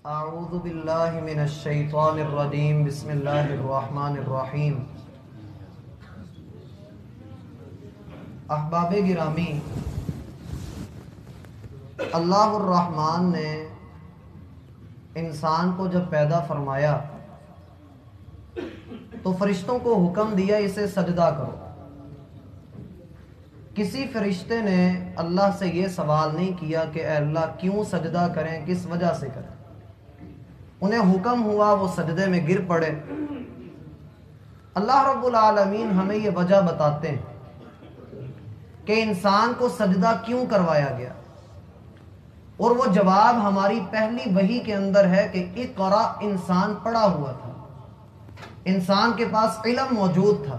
اعوذ باللہ من الشیطان الرجیم بسم اللہ الرحمن الرحیم۔ احباب گرامی، اللہ الرحمن نے انسان کو جب پیدا فرمایا تو فرشتوں کو حکم دیا اسے سجدہ کرو۔ کسی فرشتے نے اللہ سے یہ سوال نہیں کیا کہ اے اللہ کیوں سجدہ کریں، کس وجہ سے کریں۔ انہیں حکم ہوا، وہ سجدے میں گر پڑے۔ اللہ رب العالمین ہمیں یہ وجہ بتاتے ہیں کہ انسان کو سجدہ کیوں کروایا گیا، اور وہ جواب ہماری پہلی وحی کے اندر ہے کہ اقرا، انسان پڑھا ہوا تھا، انسان کے پاس علم موجود تھا۔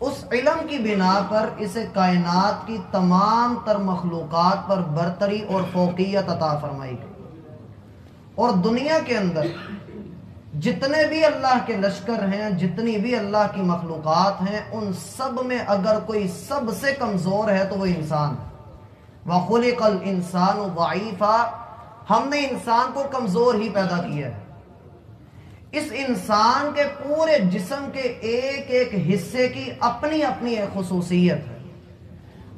اس علم کی بنا پر اسے کائنات کی تمام تر مخلوقات پر برتری اور فوقیت عطا فرمائی گئی، اور دنیا کے اندر جتنے بھی اللہ کے لشکر ہیں، جتنی بھی اللہ کی مخلوقات ہیں، ان سب میں اگر کوئی سب سے کمزور ہے تو وہ انسان ہے۔ وَخُلِقَ الْإِنسَانُ ضَعِيفًا، ہم نے انسان کو کمزور ہی پیدا کیا ہے۔ اس انسان کے پورے جسم کے ایک ایک حصے کی اپنی اپنی ایک خصوصیت ہے،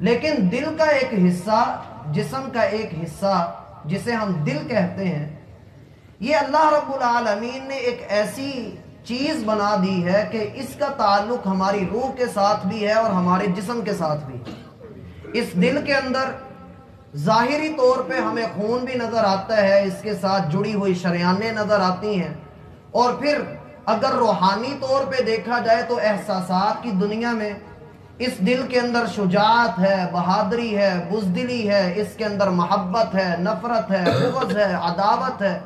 لیکن دل کا ایک حصہ، جسم کا ایک حصہ جسے ہم دل کہتے ہیں، یہ اللہ رب العالمین نے ایک ایسی چیز بنا دی ہے کہ اس کا تعلق ہماری روح کے ساتھ بھی ہے اور ہمارے جسم کے ساتھ بھی۔ اس دل کے اندر ظاہری طور پہ ہمیں خون بھی نظر آتا ہے، اس کے ساتھ جڑی ہوئی شریانیں نظر آتی ہیں، اور پھر اگر روحانی طور پہ دیکھا جائے تو احساسات کی دنیا میں اس دل کے اندر شجاعت ہے، بہادری ہے، بزدلی ہے، اس کے اندر محبت ہے، نفرت ہے، بغض ہے، عداوت ہے۔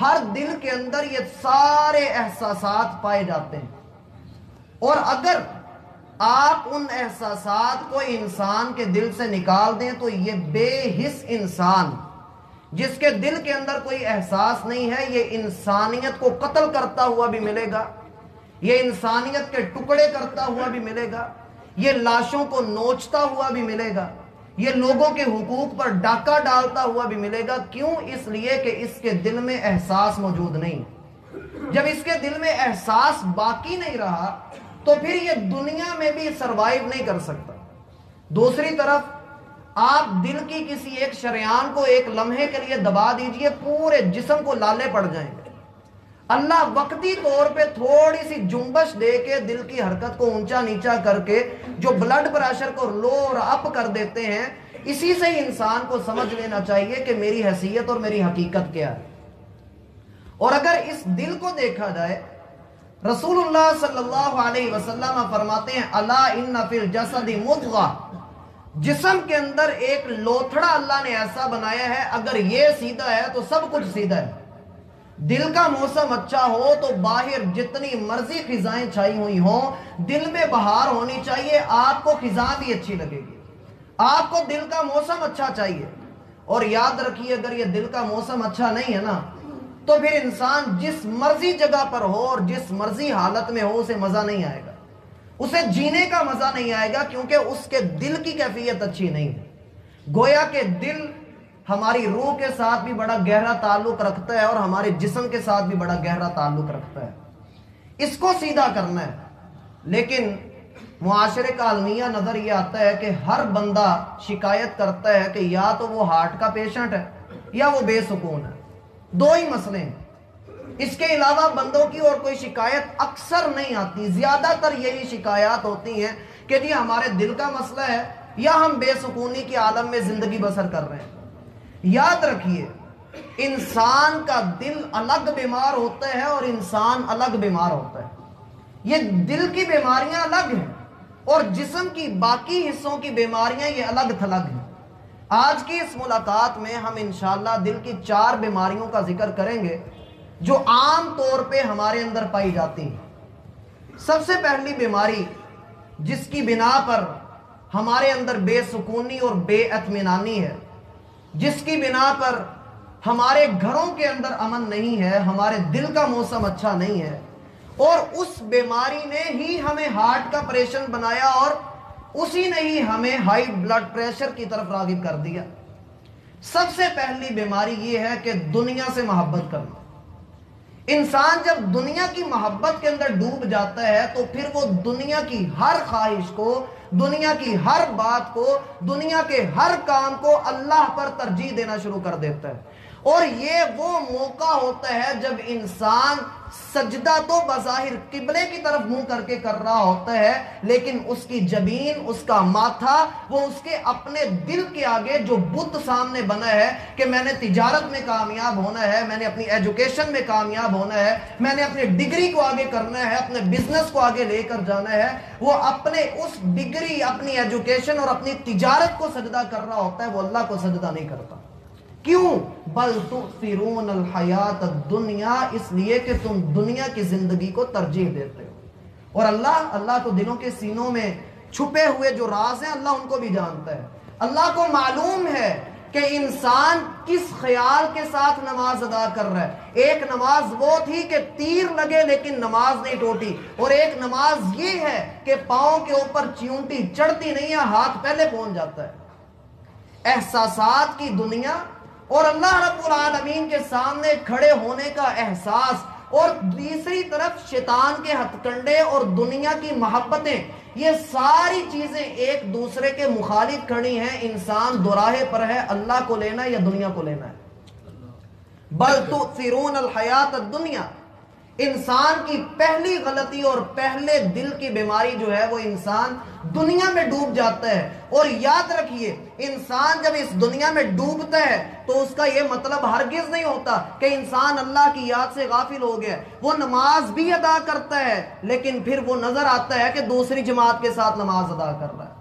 ہر دل کے اندر یہ سارے احساسات پائے جاتے ہیں، اور اگر آپ ان احساسات کو انسان کے دل سے نکال دیں تو یہ بے حس انسان، جس کے دل کے اندر کوئی احساس نہیں ہے، یہ انسانیت کو قتل کرتا ہوا بھی ملے گا، یہ انسانیت کے ٹکڑے کرتا ہوا بھی ملے گا، یہ لاشوں کو نوچتا ہوا بھی ملے گا، یہ لوگوں کے حقوق پر ڈاکہ ڈالتا ہوا بھی ملے گا۔ کیوں؟ اس لیے کہ اس کے دل میں احساس موجود نہیں۔ جب اس کے دل میں احساس باقی نہیں رہا تو پھر یہ دنیا میں بھی سروائیو نہیں کر سکتا۔ دوسری طرف آپ دل کی کسی ایک شریان کو ایک لمحے کے لیے دبا دیجئے، پورے جسم کو لالے پڑ جائیں گے۔ اللہ وقتی طور پہ تھوڑی سی جنبش دے کے دل کی حرکت کو اونچا نیچا کر کے جو بلڈ پریشر کو لو اور اپ کر دیتے ہیں، اسی سے ہی انسان کو سمجھ لینا چاہیے کہ میری حیثیت اور میری حقیقت کیا ہے۔ اور اگر اس دل کو دیکھا جائے، رسول اللہ صلی اللہ علیہ وسلم فرماتے ہیں الا ان فی الجسد مضغہ، جسم کے اندر ایک لوتھڑا اللہ نے ایسا بنایا ہے، اگر یہ سیدھا ہے تو سب کچھ سیدھا ہے۔ دل کا موسم اچھا ہو تو باہر جتنی مرضی خزائیں چھائی ہوئی ہوں، دل میں بہار ہونی چاہیے، آپ کو خزاں بھی اچھی لگے گی۔ آپ کو دل کا موسم اچھا چاہیے، اور یاد رکھیے اگر یہ دل کا موسم اچھا نہیں ہے نا تو پھر انسان جس مرضی جگہ پر ہو اور جس مرضی حالت میں ہو اسے مزہ نہیں آئے گا، اسے جینے کا مزہ نہیں آئے گا، کیونکہ اس کے دل کی کیفیت اچھی نہیں ہے۔ گویا کہ دل ہماری روح کے ساتھ بھی بڑا گہرا تعلق رکھتا ہے اور ہمارے جسم کے ساتھ بھی بڑا گہرا تعلق رکھتا ہے۔ اس کو سیدھا کرنا ہے، لیکن معاشرے کا المیہ نظر یہ آتا ہے کہ ہر بندہ شکایت کرتا ہے کہ یا تو وہ ہارٹ کا پیشنٹ ہے یا وہ بے سکون ہے، دو ہی مسئلے ہیں۔ اس کے علاوہ بندوں کی اور کوئی شکایت اکثر نہیں آتی۔ زیادہ تر یہی شکایات ہوتی ہیں کہ جی ہمارے دل کا مسئلہ ہے یا ہم بے سکونی کے عالم میں زندگی بسر کر رہے ہیں۔ یاد رکھیے انسان کا دل الگ بیمار ہوتا ہے اور انسان الگ بیمار ہوتا ہے۔ یہ دل کی بیماریاں الگ ہیں اور جسم کی باقی حصوں کی بیماریاں یہ الگ تھلگ ہیں۔ آج کی اس ملاقات میں ہم انشاءاللہ دل کی 4 بیماریوں کا ذکر کریں گے جو عام طور پہ ہمارے اندر پائی جاتی ہیں۔ سب سے پہلی بیماری جس کی بنا پر ہمارے اندر بے سکونی اور بے اطمینانی ہے، جس کی بنا پر ہمارے گھروں کے اندر امن نہیں ہے، ہمارے دل کا موسم اچھا نہیں ہے، اور اس بیماری نے ہی ہمیں ہارٹ کا آپریشن بنایا اور اسی نے ہی ہمیں ہائی بلڈ پریشر کی طرف راغب کر دیا۔ سب سے پہلی بیماری یہ ہے کہ دنیا سے محبت کرنا۔ انسان جب دنیا کی محبت کے اندر ڈوب جاتا ہے تو پھر وہ دنیا کی ہر خواہش کو، دنیا کی ہر بات کو، دنیا کے ہر کام کو اللہ پر ترجیح دینا شروع کر دیتا ہے۔ اور یہ وہ موقع ہوتا ہے جب انسان سجدہ تو بظاہر قبلے کی طرف منہ کر کے کر رہا ہوتا ہے، لیکن اس کی جبین، اس کا ماتھا، وہ اس کے اپنے دل کے آگے جو بت سامنے بنا ہے کہ میں نے تجارت میں کامیاب ہونا ہے، میں نے اپنی ایجوکیشن میں کامیاب ہونا ہے، میں نے اپنے ڈگری کو آگے کرنا ہے، اپنے بزنس کو آگے لے کر جانا ہے، وہ اپنے اس ڈگری، اپنی ایجوکیشن اور اپنی تجارت کو سجدہ کر رہا ہوتا ہے، وہ اللہ کو سجدہ نہیں کرتا۔ کیوں؟ بل تؤثرون الحیات الدنیا، اس لیے کہ تم دنیا کی زندگی کو ترجیح دیتے ہو۔ اور اللہ کو دلوں کے سینوں میں چھپے ہوئے جو راز ہیں اللہ ان کو بھی جانتا ہے۔ اللہ کو معلوم ہے کہ انسان کس خیال کے ساتھ نماز ادا کر رہا ہے۔ ایک نماز وہ تھی کہ تیر لگے لیکن نماز نہیں ٹوٹی، اور ایک نماز یہ ہے کہ پاؤں کے اوپر چیونٹی چڑھتی نہیں ہے، ہاتھ پہلے پہنچ جاتا ہے۔ احساسات کی دنیا اور اللہ رب العالمین کے سامنے کھڑے ہونے کا احساس، اور دوسری طرف شیطان کے ہتھ کنڈے اور دنیا کی محبتیں، یہ ساری چیزیں ایک دوسرے کے مخالف کھڑی ہیں۔ انسان دوراہے پر ہے، اللہ کو لینا ہے یا دنیا کو لینا ہے۔ بل تؤثرون الحیات الدنیا، انسان کی پہلی غلطی اور پہلے دل کی بیماری جو ہے وہ انسان دنیا میں ڈوب جاتا ہے۔ اور یاد رکھیے، انسان جب اس دنیا میں ڈوبتا ہے تو اس کا یہ مطلب ہرگز نہیں ہوتا کہ انسان اللہ کی یاد سے غافل ہو گیا۔ وہ نماز بھی ادا کرتا ہے لیکن پھر وہ نظر آتا ہے کہ دوسری جماعت کے ساتھ نماز ادا کر رہا ہے۔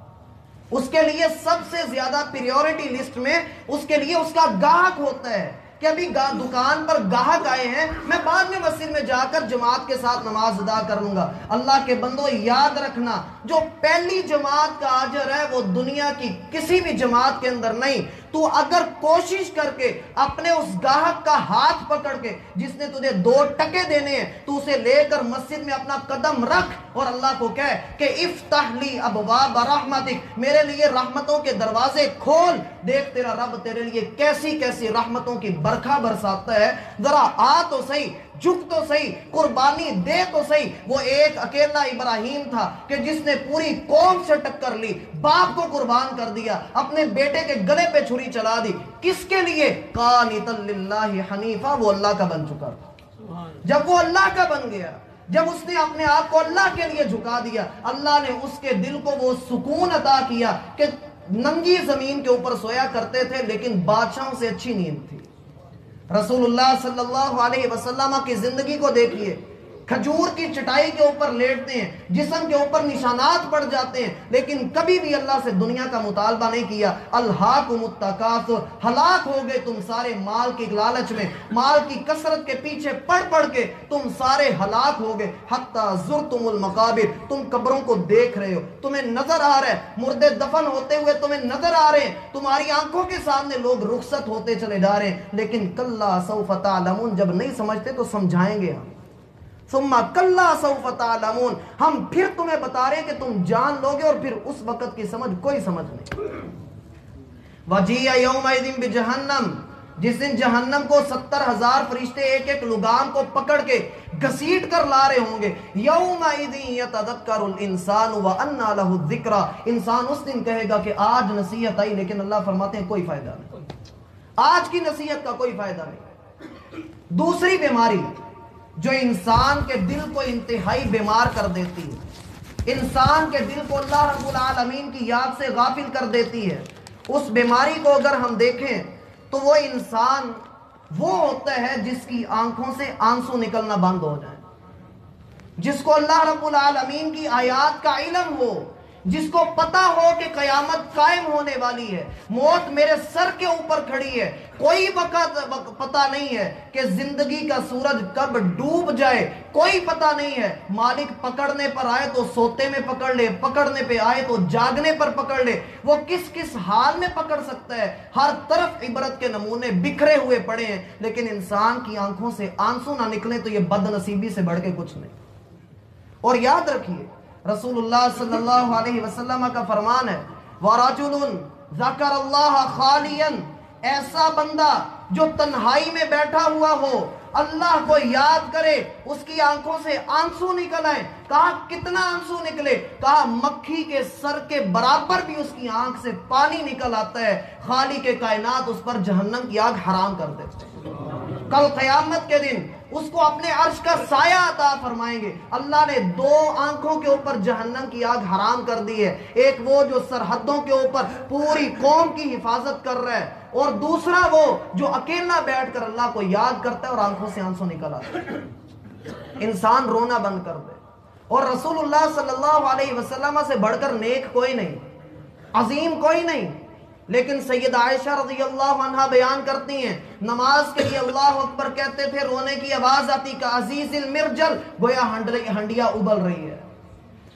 اس کے لیے سب سے زیادہ پریورٹی لسٹ میں اس کے لیے اس کا گاہک ہوتا ہے کہ ابھی دکان پر گاہک آئے ہیں، میں بعد میں مسجد میں جا کر جماعت کے ساتھ نماز ادا کر لوں گا۔ اللہ کے بندو یاد رکھنا، جو پہلی جماعت کا اجر ہے وہ دنیا کی کسی بھی جماعت کے اندر نہیں۔ تو اگر کوشش کر کے اپنے اس گاہک کا ہاتھ پکڑ کے، جس نے تجھے 2 ٹکے دینے ہیں، تو اسے لے کر مسجد میں اپنا قدم رکھ اور اللہ کو کہے کہ افتح لی ابواب رحمتک، میرے لیے رحمتوں کے دروازے کھول، دیکھ تیرا رب تیرے لیے کیسی کیسی رحمتوں کی برکھا برساتا ہے۔ ذرا آ تو صحیح، جھک تو صحیح، قربانی دے تو صحیح۔ وہ ایک اکیلا ابراہیم تھا کہ جس نے پوری قوم سے ٹکر لی، باپ کو قربان کر دیا، اپنے بیٹے کے گلے پہ چھری چلا دی۔ کس کے لیے؟ قانتا للہ حنیفہ، وہ اللہ کا بن چکا تھا۔ جب وہ اللہ کا بن گیا، جب اس نے اپنے آپ کو اللہ کے لیے جھکا دیا، اللہ نے اس کے دل کو وہ سکون عطا کیا کہ ننگی زمین کے اوپر سویا کرتے تھے لیکن بادشاہوں سے اچھی نیند تھی۔ رسول اللہ صلی اللہ علیہ وسلم کی زندگی کو دیکھیے، کھجور کی چٹائی کے اوپر لیٹتے ہیں، جسم کے اوپر نشانات پڑ جاتے ہیں، لیکن کبھی بھی اللہ سے دنیا کا مطالبہ نہیں کیا۔ الہاکم التکاثر، ہلاک ہو گئے تم سارے مال کی لالچ میں، مال کی کثرت کے پیچھے پڑ کے تم سارے ہلاک ہو گئے۔ حتی زرتم المقابر، تم قبروں کو دیکھ رہے ہو، تمہیں نظر آ رہا ہے مردے دفن ہوتے ہوئے، تمہیں نظر آ رہے ہیں، تمہاری آنکھوں کے سامنے لوگ رخصت ہوتے چلے جا رہے ہیں، لیکن کلا سوف تعلمون، جب نہیں سمجھتے تو سمجھائیں گے ہم۔ ثم کلا سوف تعلمون، ہم پھر تمہیں بتا رہے ہیں کہ تم جان لوگے، اور پھر اس وقت کی سمجھ کوئی سمجھ نہیں۔ وجیء یومئذ بجہنم، جس دن جہنم کو 70,000 فرشتے ایک ایک لگام کو پکڑ کے گھسیٹ کر لا رہے ہوں گے۔ یومئذ یتذکر الانسان وانى له الذکری، انسان اس دن کہے گا کہ آج نصیحت آئی، لیکن اللہ فرماتے ہیں کوئی فائدہ نہیں، آج کی نصیحت کا کوئی فائدہ نہیں۔ دوسری بیماری جو انسان کے دل کو انتہائی بیمار کر دیتی ہے، انسان کے دل کو اللہ رب العالمین کی یاد سے غافل کر دیتی ہے، اس بیماری کو اگر ہم دیکھیں تو وہ انسان وہ ہوتا ہے جس کی آنکھوں سے آنسو نکلنا بند ہو جائے، جس کو اللہ رب العالمین کی آیات کا علم ہو، جس کو پتا ہو کہ قیامت قائم ہونے والی ہے، موت میرے سر کے اوپر کھڑی ہے، کوئی وقت پتا نہیں ہے کہ زندگی کا سورج کب ڈوب جائے، کوئی پتا نہیں ہے، مالک پکڑنے پر آئے تو سوتے میں پکڑ لے، پکڑنے پہ آئے تو جاگنے پر پکڑ لے، وہ کس کس حال میں پکڑ سکتا ہے۔ ہر طرف عبرت کے نمونے بکھرے ہوئے پڑے ہیں، لیکن انسان کی آنکھوں سے آنسو نہ نکلے تو یہ بد نصیبی سے بڑھ کے کچھ نہیں۔ اور یاد رکھیے، رسول اللہ صلی اللہ علیہ وسلم کا فرمان ہے، وَرَجُلٌ ذَكَرَ اللَّهَ خَالِيًا، ایسا بندہ جو تنہائی میں بیٹھا ہوا ہو، اللہ کو یاد کرے، اس کی آنکھوں سے آنسو نکل آئے. کہا کتنا آنسو نکلے؟ کہا مکھی کے سر کے برابر بھی اس کی آنکھ سے پانی نکل آتا ہے. خالق کائنات اس پر جہنم کی آگ حرام کر دیتے ہیں. کل قیامت کے دن اس کو اپنے عرش کا سایہ عطا فرمائیں گے. اللہ نے 2 آنکھوں کے اوپر جہنم کی آگ حرام کر دی ہے. ایک وہ جو سرحدوں کے اوپر پوری قوم کی حفاظت کر رہا ہے، اور دوسرا وہ جو اکیلا بیٹھ کر اللہ کو یاد کرتا ہے اور آنکھوں سے آنسو نکل آتا ہے. انسان رونا بند کر دے. اور رسول اللہ صلی اللہ علیہ وسلم سے بڑھ کر نیک کوئی نہیں، عظیم کوئی نہیں. لیکن سید عائشہ رضی اللہ عنہ بیان کرتی ہیں، نماز کے لیے اللہ اکبر کہتے تھے، رونے کی آواز آتی کا عزیز المرجل، گویا ہنڈیا ابل رہی ہے،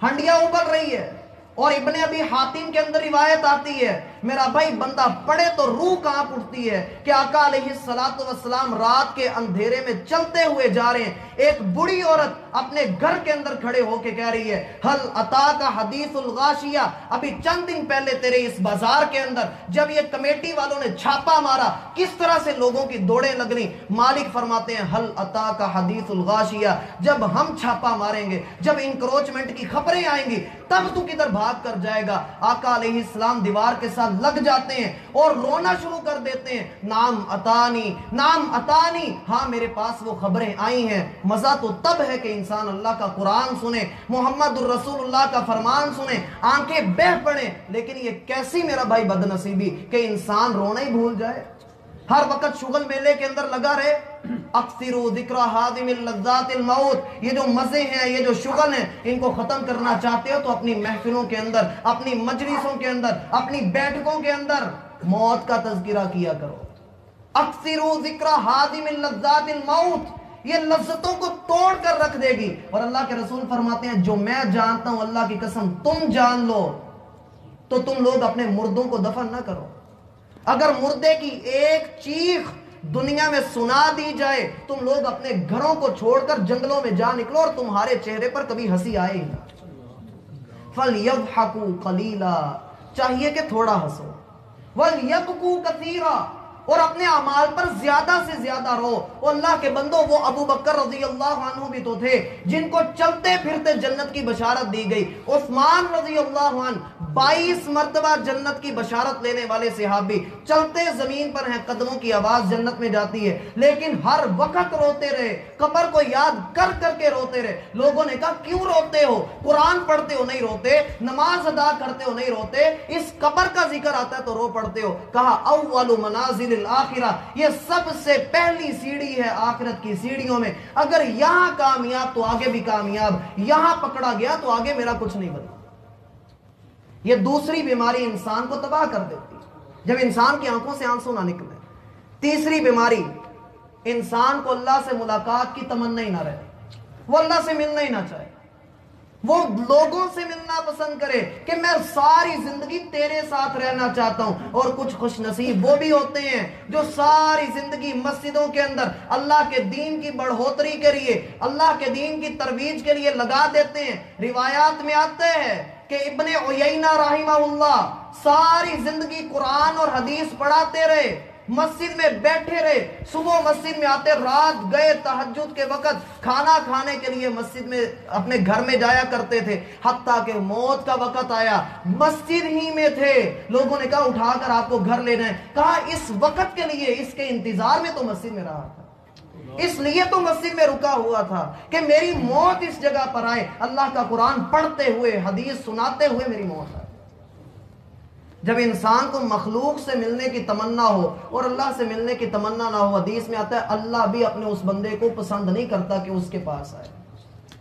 ہنڈیا ابل رہی ہے. اور ابن ابی حاتم کے اندر روایت آتی ہے، میرا بھائی بندہ پڑے تو روح کانپ اٹھتی ہے کہ آقا علیہ الصلوۃ والسلام رات کے اندھیرے میں چلتے ہوئے جا رہے ہیں. ایک بڑی عورت اپنے گھر کے اندر کھڑے ہو کے کہہ رہی ہے، ہل اتاک حدیث الغاشیہ، ابھی چند دن پہلے تیرے اس بازار کے اندر جب یہ کمیٹی والوں نے چھاپا مارا کس طرح سے لوگوں کی دوڑیں لگنی. مالک فرماتے ہیں ہل اتاک حدیث الغاشیہ، جب ہم چھاپا ماریں گے، جب انکروچمنٹ کی خبریں آئیں گی تب تو کدھر بھاگ کر جائے گا. آقا علیہ السلام دیوار کے ساتھ لگ جاتے ہیں اور رونا شروع کر دیتے ہیں، نام اتانی، نام اتانی، ہاں میرے پاس وہ خبریں آئی ہیں. مزہ تو تب ہے کہ انسان اللہ کا قرآن سنے، محمد الرسول اللہ کا فرمان سنے، آنکھیں بہہ پڑیں. لیکن یہ کیسی میرا بھائی بد نصیبی کہ انسان رونا ہی بھول جائے، ہر وقت شغل میلے کے اندر لگا رہے. اکثروا ذکر حاضم اللذات الموت، یہ جو مزے ہیں، یہ جو شغل ہیں، ان کو ختم کرنا چاہتے ہو تو اپنی محفلوں کے اندر، اپنی مجلسوں کے اندر، اپنی بیٹھکوں کے اندر موت کا تذکرہ کیا کرو. اکثروا ذکر حاضم اللذات الموت، یہ لذتوں کو توڑ کر رکھ دے گی. اور اللہ کے رسول فرماتے ہیں جو میں جانتا ہوں اللہ کی قسم تم جان لو تو تم لوگ اپنے مردوں کو دفن نہ کرو. اگر مردے کی ایک چیخ دنیا میں سنا دی جائے تم لوگ اپنے گھروں کو چھوڑ کر جنگلوں میں جا نکلو اور تمہارے چہرے پر کبھی ہنسی آئے ہی نہ. فَلْيَضْحَكُوا قَلِيلًا، چاہیے کہ تھوڑا ہنسو، وَلْيَبْكُوا كَثِيرًا، اور اپنے اعمال پر زیادہ سے زیادہ رو. اور اللہ کے بندو وہ ابو بکر رضی اللہ عنہ بھی تو تھے جن کو چلتے پھرتے جنت کی بشارت دی گئی. عثمان رضی اللہ عنہ 22 مرتبہ جنت کی بشارت لینے والے صحابی، چلتے زمین پر ہیں، قدموں کی آواز جنت میں جاتی ہے، لیکن ہر وقت روتے رہے، قبر کو یاد کر کر کے روتے رہے. لوگوں نے کہا کیوں روتے ہو؟ قرآن پڑھتے ہو نہیں روتے، نماز ادا کرتے ہو نہیں روتے، اس قبر کا ذکر آتا ہے تو رو پڑتے ہو. کہا اول منازل الآخرہ، یہ سب سے پہلی سیڑھی ہے آخرت کی سیڑھیوں میں. اگر یہاں کامیاب تو آگے بھی کامیاب، یہاں پکڑا گیا تو آگے میرا کچھ نہیں بدلا. یہ دوسری بیماری انسان کو تباہ کر دیتی جب انسان کی آنکھوں سے آنسو نہ نکلے. تیسری بیماری، انسان کو اللہ سے ملاقات کی تمنا ہی نہ رہے، وہ اللہ سے ملنا ہی نہ چاہے، وہ لوگوں سے ملنا پسند کرے کہ میں ساری زندگی تیرے ساتھ رہنا چاہتا ہوں. اور کچھ خوش نصیب وہ بھی ہوتے ہیں جو ساری زندگی مسجدوں کے اندر اللہ کے دین کی بڑھوتری کے لیے، اللہ کے دین کی ترویج کے لیے لگا دیتے ہیں. روایات میں آتے ہیں کہ ابن عیینہ رحمہ اللہ ساری زندگی قرآن اور حدیث پڑھاتے رہے، مسجد میں بیٹھے رہے، صبح مسجد میں آتے، رات گئے تہجد کے وقت کھانا کھانے کے لیے مسجد میں اپنے گھر میں جایا کرتے تھے، حتیٰ کہ موت کا وقت آیا مسجد ہی میں تھے. لوگوں نے کہا اٹھا کر آپ کو گھر لے جائیں. کہا اس وقت کے لیے، اس کے انتظار میں تو مسجد میں رہا تھا، اس لیے تو مسجد میں رکا ہوا تھا کہ میری موت اس جگہ پر آئے، اللہ کا قرآن پڑھتے ہوئے، حدیث سناتے ہوئے میری موت آئے. جب انسان کو مخلوق سے ملنے کی تمنا ہو اور اللہ سے ملنے کی تمنا نہ ہو، حدیث میں آتا ہے اللہ بھی اپنے اس بندے کو پسند نہیں کرتا کہ اس کے پاس آئے.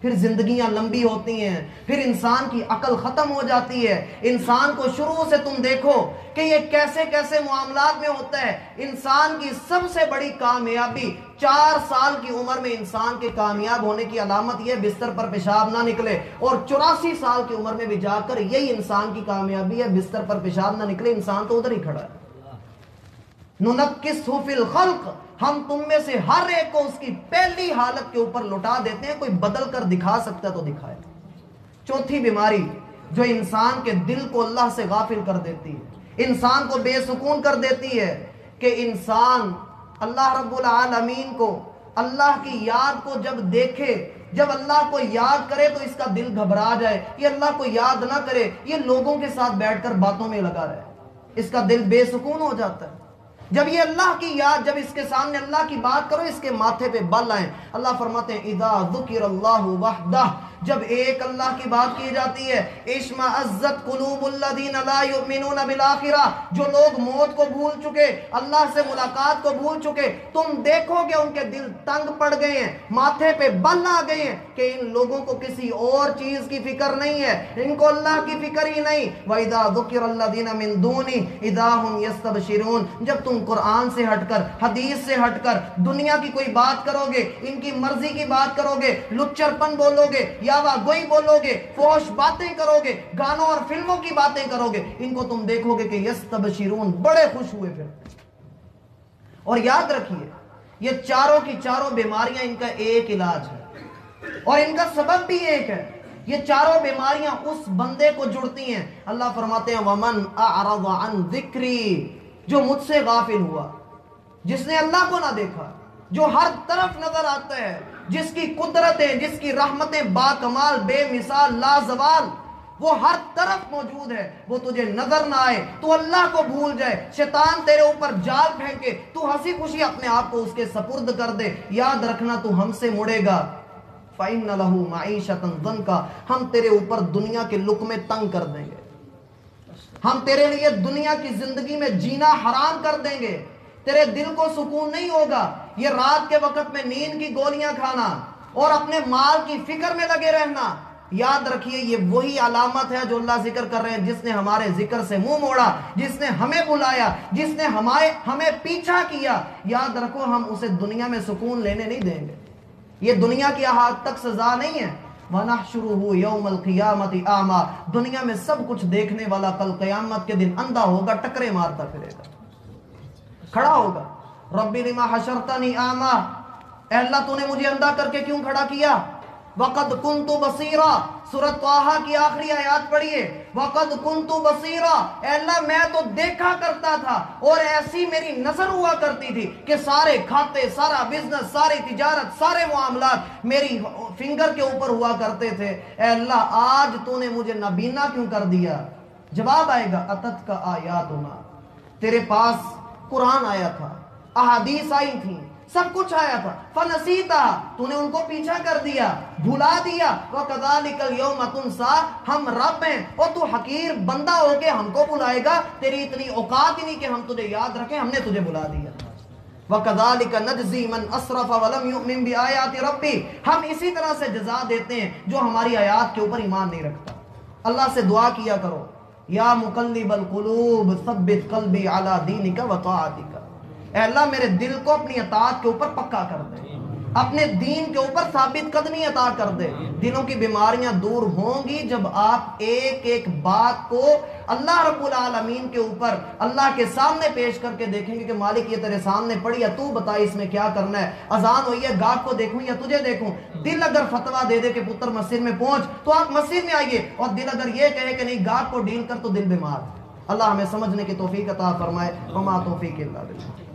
پھر زندگیاں لمبی ہوتی ہیں، پھر انسان کی عقل ختم ہو جاتی ہے. انسان کو شروع سے تم دیکھو کہ یہ کیسے کیسے معاملات میں ہوتا ہے. انسان کی سب سے بڑی کامیابی 4 سال کی عمر میں انسان کے کامیاب ہونے کی علامت یہ بستر پر پیشاب نہ نکلے، اور 84 سال کی عمر میں بھی جا کر یہی انسان کی کامیابی ہے، بستر پر پیشاب نہ نکلے. انسان تو ادھر ہی کھڑا ہے. نُنَكِّسْهُ فِي الْخَلْقِ، ہم تم میں سے ہر ایک کو اس کی پہلی حالت کے اوپر لوٹا دیتے ہیں. کوئی بدل کر دکھا سکتا ہے تو دکھائے. چوتھی بیماری جو انسان کے دل کو اللہ سے غافل کر دیتی ہے، انسان کو بے سکون کر دیتی ہے، کہ انسان اللہ رب العالمین کو، اللہ کی یاد کو جب دیکھے، جب اللہ کو یاد کرے تو اس کا دل گھبرا جائے. یہ اللہ کو یاد نہ کرے، یہ لوگوں کے ساتھ بیٹھ کر باتوں میں لگا رہے، اس کا دل بے سکون ہو جاتا ہے. جب یہ اللہ کی یاد، جب اس کے سامنے اللہ کی بات کرو، اس کے ماتھے پہ بل آئیں. اللہ فرماتے ہیں اذا ذکر اللہ وحدہ، جب ایک اللہ کی بات کی جاتی ہے، اشمئزت قلوب الذین لا یؤمنون بالآخرہ، جو لوگ موت کو بھول چکے، اللہ سے ملاقات کو بھول چکے، تم دیکھو گے ان کے دل تنگ پڑ گئے ہیں، ماتھے پہ بل آ گئے ہیں کہ ان لوگوں کو کسی اور چیز کی فکر نہیں ہے، ان کو اللہ کی فکر ہی نہیں. وَإِذَا ذُكِرَ الَّذِينَ مِن دُونِهِ إِذَا هُمْ يَسْتَبْشِرُونَ، جب تم قرآن سے ہٹ کر، حدیث سے ہٹ کر دنیا کی کوئی بات کرو گے، ان کی مرضی کی بات کرو گے، لچر پن بولو گے، یاوا گوئی بولو گے، فوش باتیں کرو گے، گانوں اور فلموں کی باتیں کرو گے، ان کو تم دیکھو گے کہ یستبشرون، بڑے خوش ہوئے پھر. اور یاد رکھیے یہ چاروں کی چاروں بیماریاں، ان کا ایک علاج ہے اور ان کا سبب بھی ایک ہے. یہ چاروں بیماریاں اس بندے کو جڑتی ہیں. اللہ فرماتے ہیں وَمَنْ أَعْرَضَ عَنْ ذِكْرِي، جو مجھ سے غافل ہوا، جس نے اللہ کو نہ دیکھا، جو ہر طرف نظر آتا ہے، جس کی قدرتیں، جس کی رحمتیں با کمال، بے مثال، لازوال، وہ ہر طرف موجود ہے، وہ تجھے نظر نہ آئے، تو اللہ کو بھول جائے، شیطان تیرے اوپر جال پھینکے، تو ہنسی خوشی اپنے آپ کو اس کے سپرد کر دے، یاد رکھنا تو ہم سے مڑے گا. فَإِنَّ لَهُ مَعِيشَةً ضَنْكَ، ہم تیرے اوپر دنیا کے لقمے تنگ کر دیں گے، ہم تیرے لیے دنیا کی زندگی میں جینا حرام کر دیں گے، تیرے دل کو سکون نہیں ہوگا. یہ رات کے وقت میں نیند کی گولیاں کھانا اور اپنے مال کی فکر میں لگے رہنا، یاد رکھیے یہ وہی علامت ہے جو اللہ ذکر کر رہے ہیں، جس نے ہمارے ذکر سے منہ موڑا، جس نے ہمیں بلایا، جس نے ہمیں پیچھا کیا. یاد رکھو ہم اسے دنیا میں سکون لینے نہیں دیں گے. یہ دنیا کی حد تک سزا نہیں ہے. وَنَحْشُرُهُ يَوْمَ الْقِيَامَةِ أَعْمَى، دنیا میں سب کچھ دیکھنے والا کل قیامت کے دن اندھا ہوگا، ٹکرے مارتا پھرے گا، کھڑا ہوگا. رَبِّ لِمَا حَشَرْتَنِي أَعْمَى، اے اللہ تو نے مجھے اندھا کر کے کیوں کھڑا کیا. وَقَدْ كُنْتُ بَصِيرًا، سورۃ طٰہٰ کی آخری آیات پڑھیے. وَقَدْ كُنْتُ بَصِيرًا، اے اللہ میں تو دیکھا کرتا تھا اور ایسی میری نظر ہوا کرتی تھی کہ سارے کھاتے، سارا بزنس، ساری تجارت، سارے معاملات میری فنگر کے اوپر ہوا کرتے تھے. اے اللہ آج تو نے مجھے نابینا کیوں کر دیا. جواب آئے گا اتت کا آیاتنا، تیرے پاس قرآن آیا تھا، احادیث آئی تھیں، سب کچھ آیا تھا. فنسیتا، تو نے ان کو پیچھا کر دیا، بھلا دیا. وَكَذَلِكَ الْيَوْمَ تُنْسَى، ہم رب ہیں اور تو حقیر بندہ ہو کے ہم کو بلائے گا. تیری اتنی اوقات ہی نہیں کہ ہم تجھے یاد رکھیں، ہم نے تجھے بلا دیا. وَكَذَلِكَ نَجْزِي مَنْ أَسْرَفَ وَلَمْ يُؤْمِنْ بِآيَاتِ رَبِّهِ، ہم اسی طرح سے جزا دیتے ہیں جو ہماری آیات کے اوپر ایمان نہیں رکھتا. اللہ سے دعا کیا کرو، یا مقلب القلوب ثبت قلبی علی دینک وطاعتک، اے اللہ میرے دل کو اپنی اطاعت کے اوپر پکا کر دے، اپنے دین کے اوپر ثابت قدمی عطا کر دے. دلوں کی بیماریاں دور ہوں گی جب آپ ایک ایک بات کو اللہ رب العالمین کے اوپر اللہ کے سامنے پیش کر کے دیکھیں گے کہ مالک یہ تیرے سامنے پڑی ہے، تو بتا اس میں کیا کرنا ہے. اذان ہوئی ہے، گاہک کو دیکھوں یا تجھے دیکھوں. دل اگر فتویٰ دے دے کہ پتر مسجد میں پہنچ تو آپ مسجد میں آئیے، اور دل اگر یہ کہے کہ نہیں گاہک کو ڈیل کر تو دل بیمار. اللہ ہمیں سمجھنے کی توفیق عطا فرمائے. وما توفیق الا باللہ.